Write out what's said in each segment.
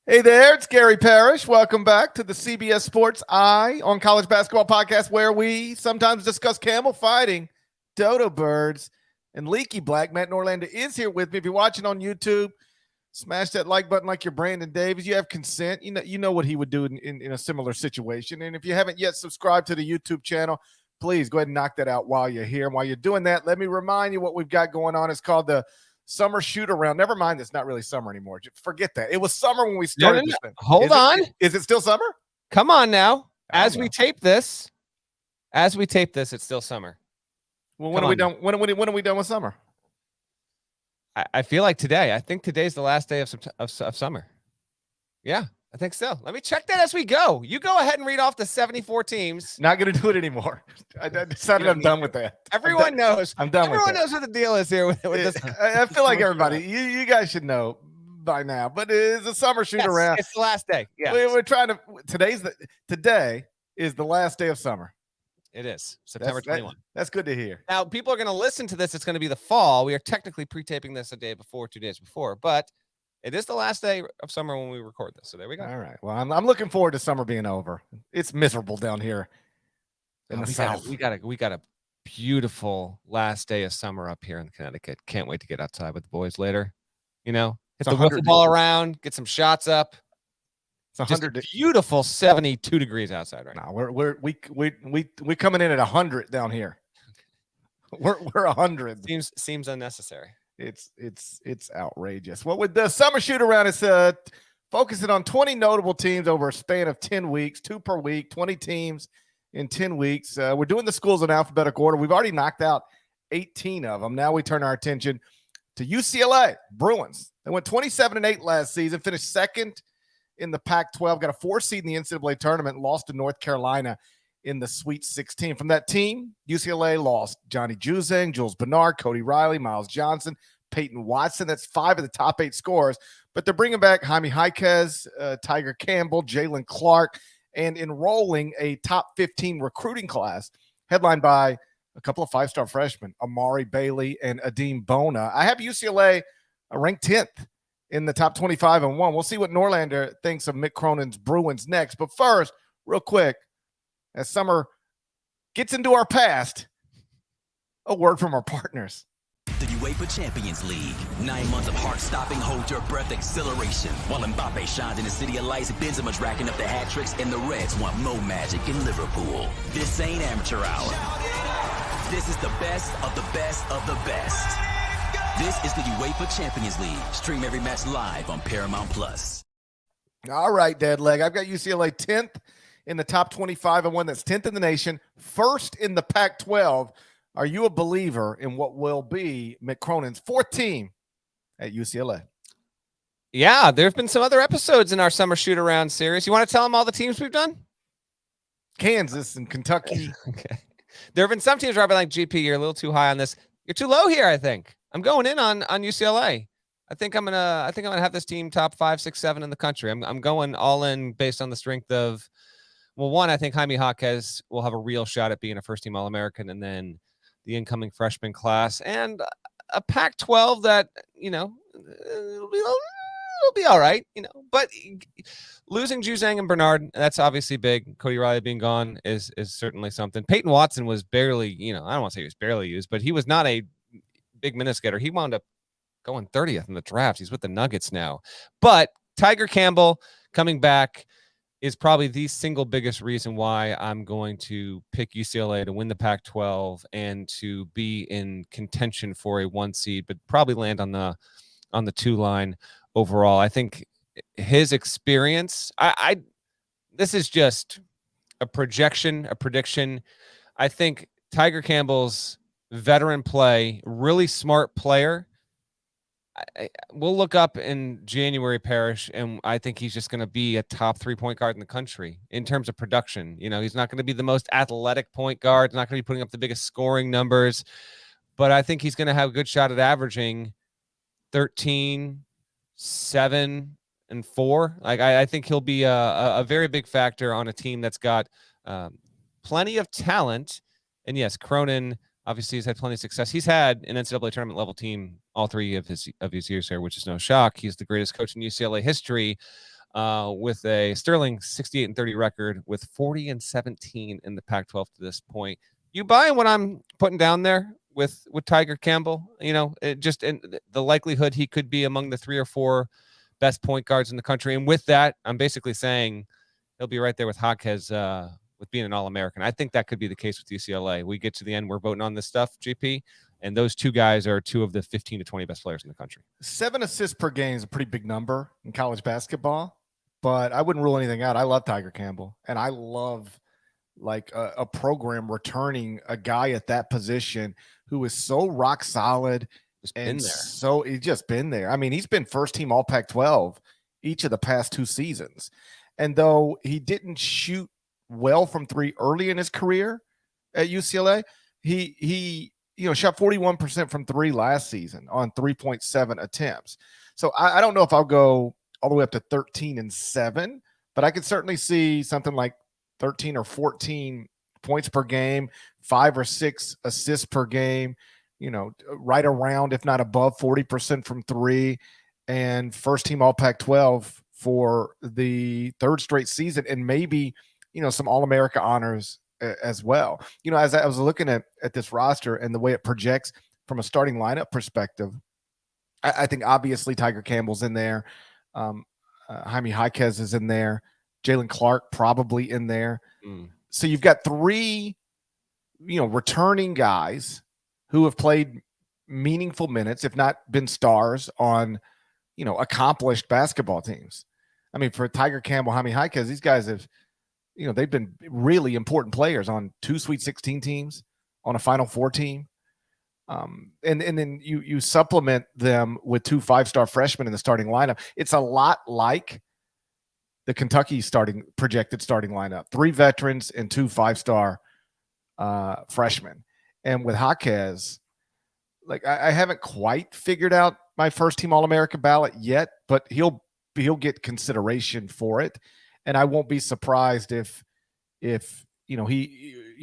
Hey there, it's Gary Parrish. Welcome back to the CBS Sports Eye on College Basketball Podcast, where we sometimes discuss camel fighting, dodo birds, and leaky black. Matt Norlander is here with me. If you're watching on YouTube, smash that like button like you're Brandon Davis. You have consent. You know what he would do in a similar situation. And if you haven't yet subscribed to the YouTube channel, please go ahead and knock that out while you're here. And while you're doing that, let me remind you what we've got going on. It's called the Summer Shootaround. Never mind, it's not really summer anymore. Just forget that. It was summer when we started this thing. Hold on. Is it still summer? Come on now. As we tape this, it's still summer. Well, when are we done? When are we done with summer? I feel like today. I think today's the last day of summer. Yeah, I think so. Let me check that as we go. You go ahead and read off the 74 teams. Not going to do it anymore. I decided I'm done with that. Everyone knows. I'm done with that. Everyone knows what the deal is here with this. I feel like everybody, you guys should know by now, but it's a summer shoot around. It's the last day. Yeah. We're trying to, today is the last day of summer. It is September 21. That's good to hear. Now, people are going to listen to this. It's going to be the fall. We are technically pre-taping this a day before, 2 days before, but it is the last day of summer when we record this. So there we go. All right. Well, I'm looking forward to summer being over. It's miserable down here in the South. We got a beautiful last day of summer up here in Connecticut. Can't wait to get outside with the boys later. You know, hit the wiffle ball around, get some shots up. It's 100. Beautiful 72 degrees outside right now. We coming in at 100 down here. We're 100. Seems unnecessary. It's outrageous. What with the summer shoot around is focusing on 20 notable teams over a span of 10 weeks, 2 per week, 20 teams in 10 weeks. We're doing the schools in alphabetical order. We've already knocked out 18 of them. Now we turn our attention to UCLA Bruins. They went 27-8 last season, finished second in the Pac-12, got a 4 seed in the NCAA tournament, lost to North Carolina in the Sweet 16. From that team, UCLA lost Johnny Juzang, Jules Bernard, Cody Riley, Miles Johnson, Peyton Watson. That's 5 of the top 8 scorers. But they're bringing back Jaime Jaquez, Tiger Campbell, Jalen Clark, and enrolling a top 15 recruiting class headlined by a couple of 5-star freshmen, Amari Bailey and Adeem Bona. I have UCLA ranked 10th in the top 25 and 1. We'll see what Norlander thinks of Mick Cronin's Bruins next. But first, real quick, as summer gets into our past, a word from our partners. The UEFA Champions League. 9 months of heart-stopping, hold-your-breath exhilaration. While Mbappe shines in the city of lights, Benzema's racking up the hat tricks, and the Reds want Mo Magic in Liverpool. This ain't amateur hour. This is the best of the best of the best. This is the UEFA Champions League. Stream every match live on Paramount+. All right, dead leg. I've got UCLA 10th in the top 25 and 1. That's 10th in the nation, first in the Pac-12. Are you a believer in what will be Mick Cronin's 4th team at UCLA? Yeah, there have been some other episodes in our summer shoot-around series. You want to tell them all the teams we've done? Kansas and Kentucky. Okay. There have been some teams where I've been like, GP, you're a little too high on this. You're too low here, I think. I'm going in on UCLA. I think I'm gonna have this team top 5, 6, 7 in the country. I'm going all in based on the strength of, well, one, I think Jaime Jaquez will have a real shot at being a first-team All-American, and then the incoming freshman class, and a Pac-12 that, you know, it'll be all right, you know. But losing Juzang and Bernard, that's obviously big. Cody Riley being gone is certainly something. Peyton Watson was barely, you know, I don't want to say he was barely used, but he was not a big minutes getter. He wound up going 30th in the draft. He's with the Nuggets now. But Tiger Campbell coming back is probably the single biggest reason why I'm going to pick UCLA to win the Pac-12 and to be in contention for a 1 seed, but probably land on the 2 line overall. I think his experience, this is just a prediction. I think Tiger Campbell's veteran play, really smart player. We'll look up in January, Parrish, and I think he's just going to be a top 3 point guard in the country in terms of production. You know, he's not going to be the most athletic point guard. He's not going to be putting up the biggest scoring numbers, but I think he's going to have a good shot at averaging 13, 7, and 4. Like I think he'll be a very big factor on a team that's got plenty of talent. And yes, Cronin obviously has had plenty of success. He's had an NCAA tournament level team all 3 of his years here, which is no shock. He's the greatest coach in UCLA history. with a sterling 68-30 record with 40-17 in the Pac-12 to this point. You buying what I'm putting down there with Tiger Campbell? You know, it just in the likelihood he could be among the 3 or 4 best point guards in the country. And with that, I'm basically saying he'll be right there with Jaquez with being an All-American. I think that could be the case with UCLA. We get to the end, we're voting on this stuff, GP, and those 2 guys are 2 of the 15 to 20 best players in the country. 7 assists per game is a pretty big number in college basketball, but I wouldn't rule anything out. I love Tiger Campbell, and I love like a program returning a guy at that position who is so rock solid. And so he's just been there. I mean, he's been first team all Pac-12 each of the past 2 seasons. And though he didn't shoot well from 3 early in his career at UCLA, he shot 41% from 3 last season on 3.7 attempts. So I don't know if I'll go all the way up to 13-7, but I could certainly see something like 13 or 14 points per game, 5 or 6 assists per game, right around, if not above 40% from 3, and first team all Pac-12 for the 3rd straight season, and maybe, some All-America honors as well. As I was looking at this roster and the way it projects from a starting lineup perspective, I think obviously Tiger Campbell's in there. Jaime Jaquez is in there. Jalen Clark probably in there. So you've got 3, returning guys who have played meaningful minutes, if not been stars on, accomplished basketball teams. I mean, for Tiger Campbell, Jaime Jaquez, these guys have, they've been really important players on 2 Sweet 16 teams, on a Final Four team. And then you supplement them with 2 5-star freshmen in the starting lineup. It's a lot like the Kentucky projected starting lineup: 3 veterans and 2 5-star freshmen. And with Jaquez, like I haven't quite figured out my first team All-America ballot yet, but he'll get consideration for it. And I won't be surprised if he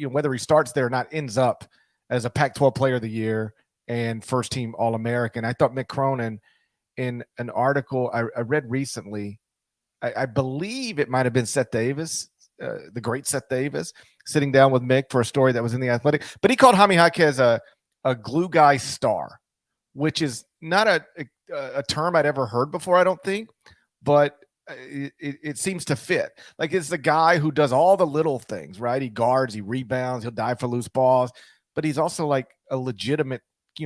whether he starts there or not, ends up as a Pac-12 Player of the Year and first team All-American. I thought Mick Cronin, in an article I read recently, I believe it might have been Seth Davis, the great Seth Davis, sitting down with Mick for a story that was in The Athletic. But he called Jaime Jaquez a glue guy star, which is not a term I'd ever heard before, I don't think. But it seems to fit. Like, it's the guy who does all the little things, right? He guards, he rebounds, he'll dive for loose balls. But he's also like a legitimate,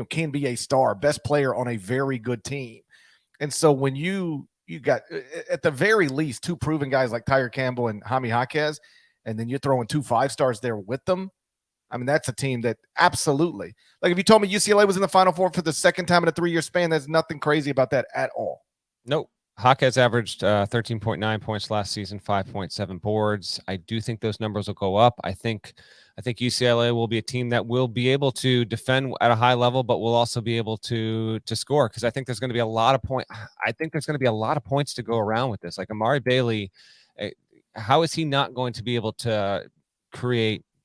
can be a star, best player on a very good team. And so when you got, at the very least, 2 proven guys like Tiger Campbell and Jaime Jaquez, and then you're throwing 2 5-stars there with them, I mean, that's a team that absolutely, like, if you told me UCLA was in the Final Four for the 2nd time in a 3-year span, there's nothing crazy about that at all. Nope. Jaquez averaged 13.9 points last season, 5.7 boards. I do think those numbers will go up. I think UCLA will be a team that will be able to defend at a high level, but will also be able to score, because I think there's going to be a lot of points to go around with this. Like Amari Bailey, how is he not going to be able to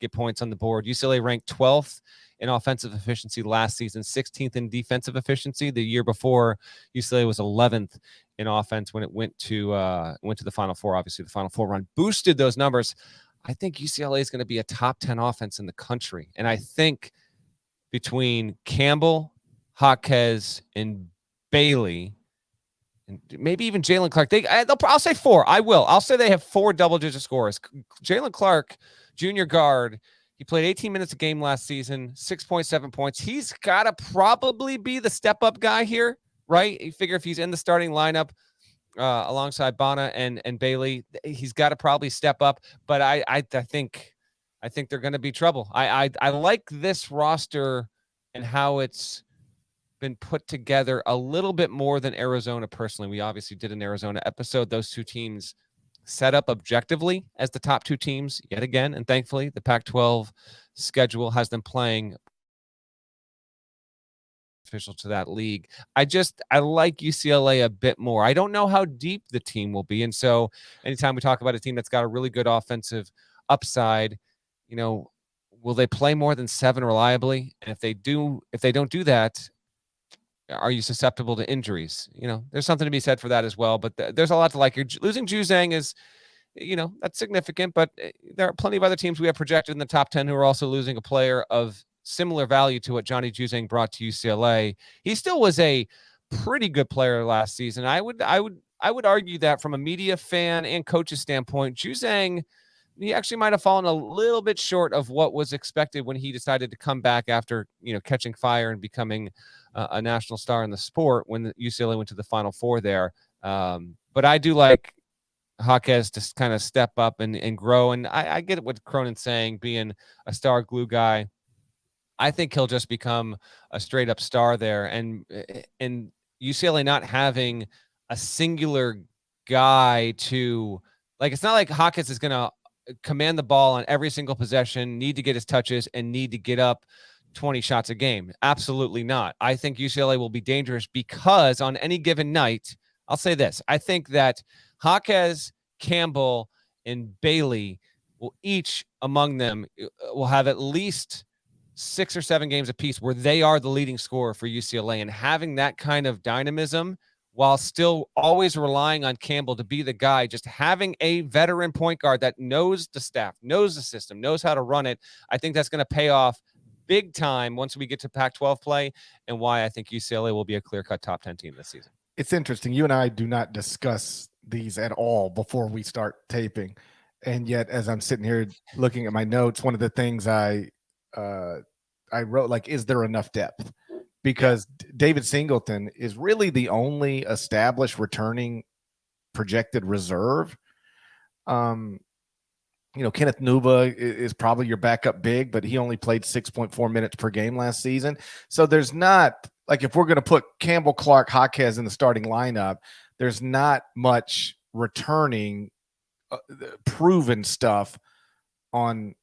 get points on the board? UCLA ranked 12th in offensive efficiency last season, 16th in defensive efficiency. The year before, UCLA was 11th in offense when it went to the Final Four. Obviously, the Final Four run boosted those numbers. I think UCLA is going to be a top 10 offense in the country. And I think between Campbell, Jaquez, and Bailey, and maybe even Jalen Clark, I'll say 4. I'll say they have 4 double-digit scorers. Jalen Clark, junior guard, he played 18 minutes a game last season, 6.7 points. He's got to probably be the step-up guy here, right? You figure if he's in the starting lineup alongside Bana and Bailey, he's got to probably step up. But I think they're going to be trouble. I like this roster and how it's been put together a little bit more than Arizona personally. We obviously did an Arizona episode. Those 2 teams set up objectively as the top 2 teams yet again, and thankfully the Pac-12 schedule has them playing official to that league. I like UCLA a bit more. I don't know how deep the team will be, and so anytime we talk about a team that's got a really good offensive upside, will they play more than 7 reliably? And if they don't do that, are you susceptible to injuries? There's something to be said for that as well. But there's a lot to like. You're losing Juzang is, that's significant. But there are plenty of other teams we have projected in the top 10 who are also losing a player of similar value to what Johnny Juzang brought to UCLA. He still was a pretty good player last season. I would argue that from a media fan and coach's standpoint, Juzang, he actually might have fallen a little bit short of what was expected when he decided to come back after, catching fire and becoming a national star in the sport when UCLA went to the Final Four there. But I do like Jaquez to kind of step up and grow. And I get what Cronin's saying, being a star glue guy. I think he'll just become a straight up star there. And UCLA not having a singular guy to, like, it's not like Jaquez is going to command the ball on every single possession, need to get his touches, and need to get up 20 shots a game. Absolutely not. I think UCLA will be dangerous because on any given night, I'll say this. I think that Jaquez, Campbell, and Bailey will each among them will have at least 6 or 7 games apiece where they are the leading scorer for UCLA, and having that kind of dynamism while still always relying on Campbell to be the guy, just having a veteran point guard that knows the staff, knows the system, knows how to run it. I think that's going to pay off big time once we get to Pac-12 play, and why I think UCLA will be a clear-cut top 10 team this season. It's interesting. You and I do not discuss these at all before we start taping. And yet, as I'm sitting here looking at my notes, one of the things I wrote, like, is there enough depth? Because David Singleton is really the only established returning projected reserve. Kenneth Nuba is probably your backup big, but he only played 6.4 minutes per game last season. So there's not, like, if we're going to put Campbell, Clark, Jaquez in the starting lineup, there's not much returning proven stuff on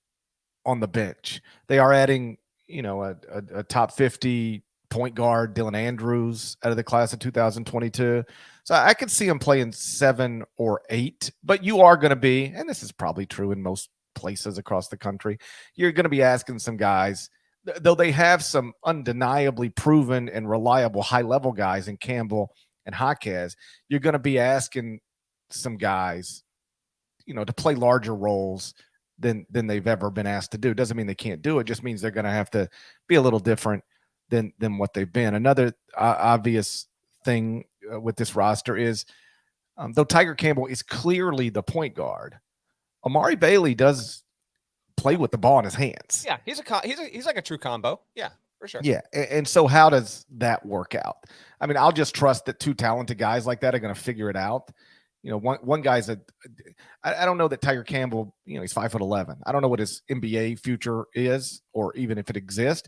the bench. They are adding, a top 50 point guard, Dylan Andrews, out of the class of 2022. So I could see him playing 7 or 8, but you are going to be, and this is probably true in most places across the country, you're going to be asking some guys, though they have some undeniably proven and reliable high-level guys in Campbell and Jaquez, you're going to be asking some guys, to play larger roles than they've ever been asked to do. It doesn't mean they can't do it. It just means they're going to have to be a little different than what they've been. Another obvious thing with this roster is, though Tiger Campbell is clearly the point guard, Amari Bailey does play with the ball in his hands. Yeah, he's like a true combo. Yeah, for sure. Yeah, and so how does that work out? I mean, I'll just trust that 2 talented guys like that are going to figure it out. One guy's I don't know that Tiger Campbell, he's 5'11". I don't know what his NBA future is, or even if it exists.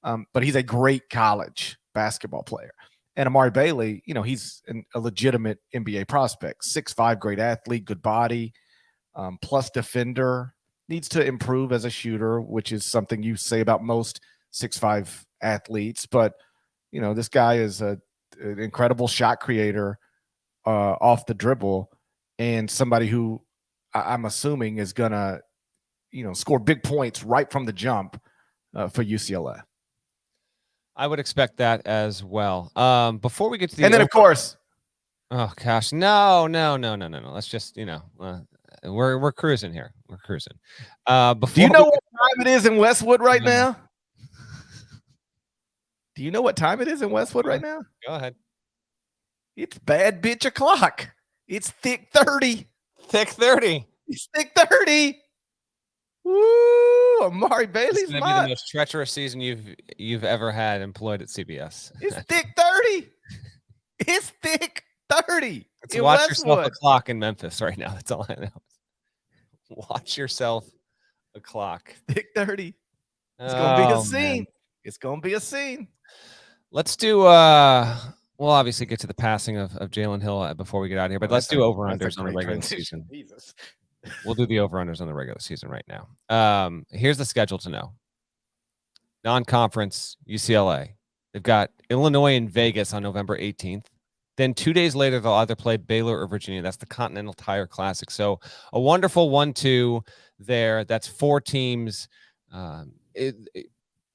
But he's a great college basketball player. And Amari Bailey, he's a legitimate NBA prospect. 6'5", great athlete, good body, plus defender. Needs to improve as a shooter, which is something you say about most 6'5" athletes. But, this guy is an incredible shot creator off the dribble, and somebody who I'm assuming is going to, score big points right from the jump for UCLA. I would expect that as well. Before we get to the, and then of course, oh gosh, no. Let's just, we're cruising here. We're cruising. Do you know what time it is in Westwood right now? Do you know what time it is in Westwood right now? Go ahead. It's bad bitch o'clock. It's thick 30. Thick 30. It's thick 30. Woo! Amari Bailey's going to be the most treacherous season you've ever had employed at CBS. It's thick 30. It's thick 30. Let's watch yourself a clock in Memphis right now. That's all I know. Watch yourself a clock. Thick 30. It's going to be a scene. Man. It's going to be a scene. Let's do we'll obviously get to the passing of Jalen Hill before we get out of here, but let's do over-unders on the regular season. Jesus. We'll do the over-unders on the regular season right now. Here's the schedule to know. Non-conference, UCLA. They've got Illinois and Vegas on November 18th. Then 2 days later, they'll either play Baylor or Virginia. That's the Continental Tire Classic. So a wonderful 1-2 there. That's 4 teams.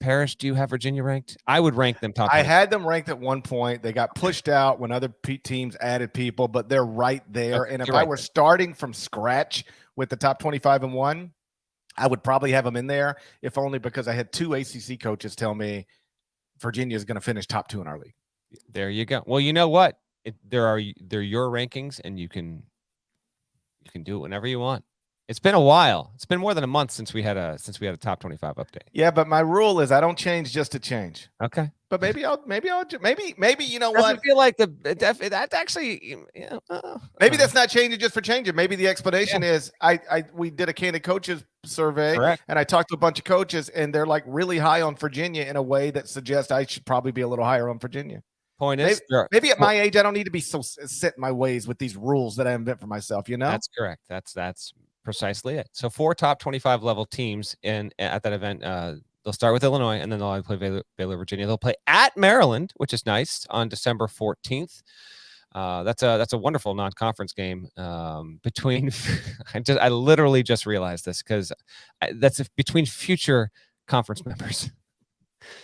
Parrish, do you have Virginia ranked? I would rank them top 20. I had them ranked at one point. They got pushed out when other teams added people, but they're right there. Okay, And if you're I right were there. starting from scratch with the top 25 and 1, I would probably have them in there, if only because I had 2 ACC coaches tell me Virginia is going to finish top 2 in our league. There you go. Well, you know what? They're your rankings, and you can do it whenever you want. It's been a while. It's been more than a month since we had a top 25 update. Yeah, but my rule is I don't change just to change. Okay. But maybe you know Doesn't what? feel like that actually, Maybe that's not changing just for changing. Maybe the explanation is we did a candid coaches survey, correct. and I talked to a bunch of coaches, and they're like really high on Virginia in a way that suggests I should probably be a little higher on Virginia. Point is, Maybe at my age, I don't need to be so set in my ways with these rules that I invent for myself. You know, that's correct. That's precisely it. So 4 top 25 level teams at that event. They'll start with Illinois, and then they'll play Baylor, Virginia. They'll play at Maryland, which is nice, on December 14th. That's a wonderful non-conference game between. I literally just realized this because that's between future conference members.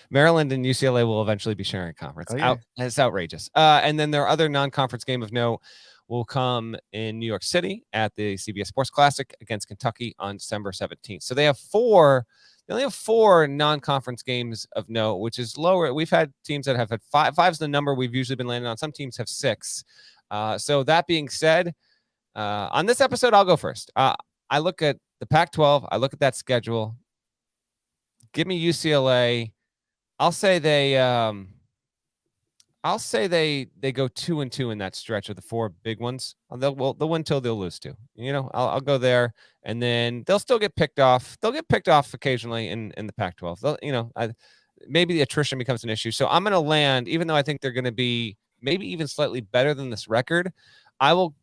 Maryland and UCLA will eventually be sharing a conference. Oh, yeah. It's outrageous. And then their other non-conference game of note will come in New York City at the CBS Sports Classic against Kentucky on December 17th. So they only have 4 non-conference games of note, which is lower. We've had teams that have had 5. 5's the number we've usually been landing on. Some teams have 6. So that being said, on this episode, I'll go first. I look at the Pac-12. I look at that schedule. Give me UCLA. I'll say they go 2-2 in that stretch of the 4 big ones. They'll win till they'll lose to. You know, I'll go there, and then they'll still get picked off. They'll get picked off occasionally in the Pac-12. Maybe the attrition becomes an issue. So I'm going to land, even though I think they're going to be maybe even slightly better than this record. I will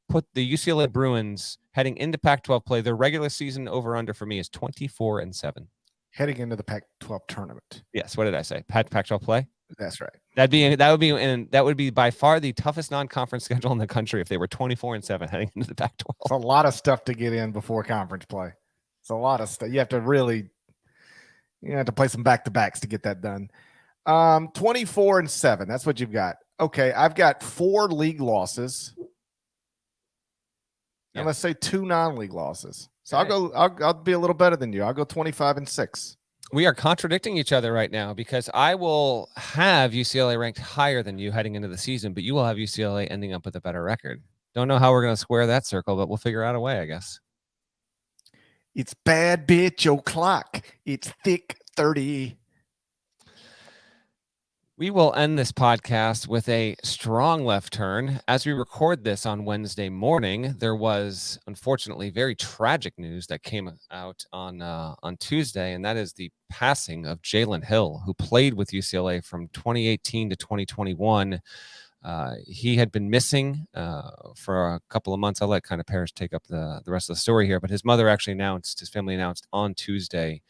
put the UCLA Bruins heading into Pac-12 play. Their regular season over/under for me is 24-7. heading into the Pac-12 tournament. Yes. What did I say? Pac-12 play. That's right. That would be by far the toughest non-conference schedule in the country if they were 24-7 heading into the Pac-12. It's a lot of stuff to get in before conference play. It's a lot of stuff. You have to play some back-to-backs to get that done. 24-7. That's what you've got. Okay, I've got 4 league losses. Yeah. And let's say 2 non-league losses. So Okay. I'll be a little better than you. I'll go 25-6. We are contradicting each other right now because I will have UCLA ranked higher than you heading into the season, but you will have UCLA ending up with a better record. Don't know how we're going to square that circle, but we'll figure out a way, I guess. It's bad bitch o'clock. It's thick 30. We will end this podcast with a strong left turn. As we record this on Wednesday morning, there was, unfortunately, very tragic news that came out on Tuesday, and that is the passing of Jalen Hill, who played with UCLA from 2018 to 2021. He had been missing for a couple of months. I'll let kind of Parrish take up the rest of the story here, but his family announced on Tuesday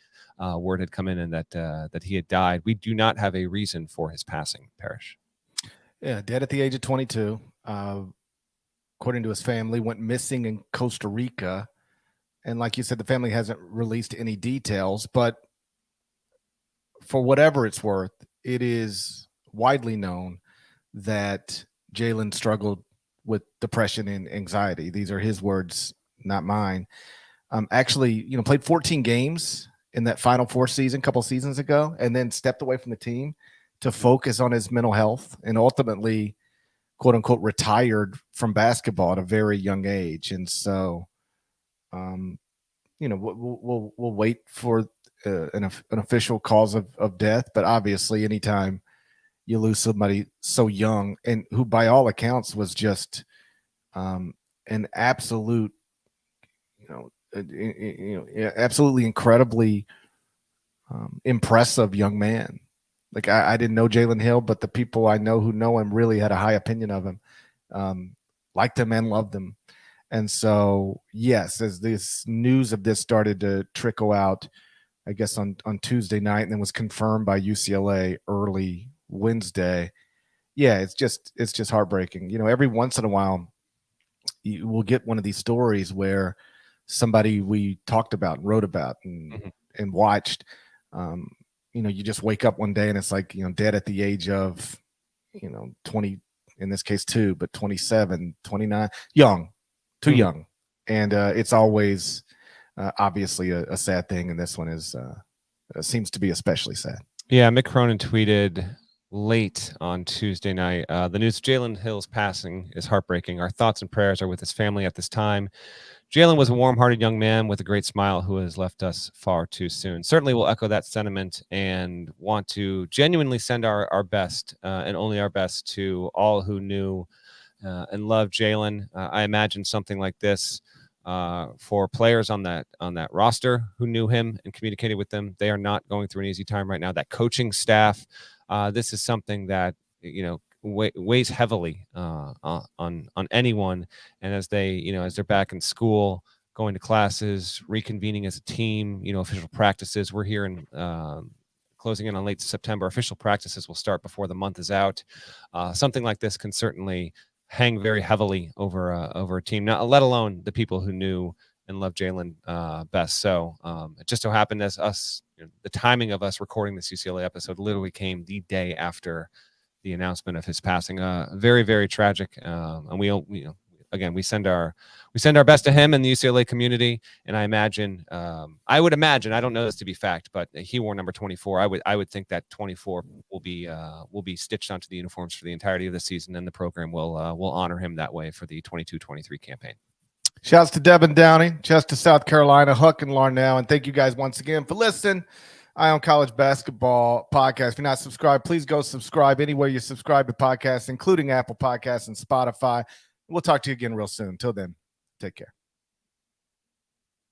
word had come in and that he had died. We do not have a reason for his passing, Parrish. Yeah, dead at the age of 22. According to his family, went missing in Costa Rica. And like you said, the family hasn't released any details, but for whatever it's worth, it is widely known that Jalen struggled with depression and anxiety. These are his words, not mine. Actually, played 14 games in that Final Four season a couple seasons ago, and then stepped away from the team to focus on his mental health, and ultimately, quote unquote, retired from basketball at a very young age. And so, we'll wait for an official cause of death. But obviously, anytime you lose somebody so young and who, by all accounts, was just an absolute, absolutely incredibly impressive young man. Like I didn't know Jalen Hill, but the people I know who know him really had a high opinion of him, liked him and loved him. And so, yes, as this news of this started to trickle out, I guess on Tuesday night, and then was confirmed by UCLA early Wednesday. Yeah, it's just heartbreaking. Every once in a while, you will get one of these stories where somebody we talked about and wrote about and watched you just wake up one day and it's like, dead at the age of, 20, in this case 2, but 27, 29, young, too young. And it's always obviously a sad thing. And this one is seems to be especially sad. Yeah, Mick Cronin tweeted late on Tuesday night, the news of Jalen Hill's passing is heartbreaking. Our thoughts and prayers are with his family at this time. Jalen was a warm-hearted young man with a great smile who has left us far too soon. Certainly we'll echo that sentiment and want to genuinely send our best and only our best to all who knew and loved Jalen. I imagine something like this for players on that roster who knew him and communicated with them. They are not going through an easy time right now. That coaching staff, this is something that, weighs heavily on anyone. And as they, as they're back in school, going to classes, reconvening as a team, official practices, we're here in closing in on late September. Official practices will start before the month is out. Something like this can certainly hang very heavily over a team, not let alone the people who knew and loved Jalen best. So it just so happened as us, the timing of us recording this UCLA episode literally came the day after the announcement of his passing. Very, very tragic. And we send our best to him and the UCLA community. And I would imagine, I don't know this to be fact, but he wore number 24. I would think that 24 will be stitched onto the uniforms for the entirety of the season, and the program will honor him that way for the 22-23 campaign. Shouts to Devin Downey, shouts to South Carolina, Huck and Larnell, and thank you guys once again for listening. Eye on College Basketball Podcast. If you're not subscribed, please go subscribe anywhere you subscribe to podcasts, including Apple Podcasts and Spotify. We'll talk to you again real soon. Until then, take care.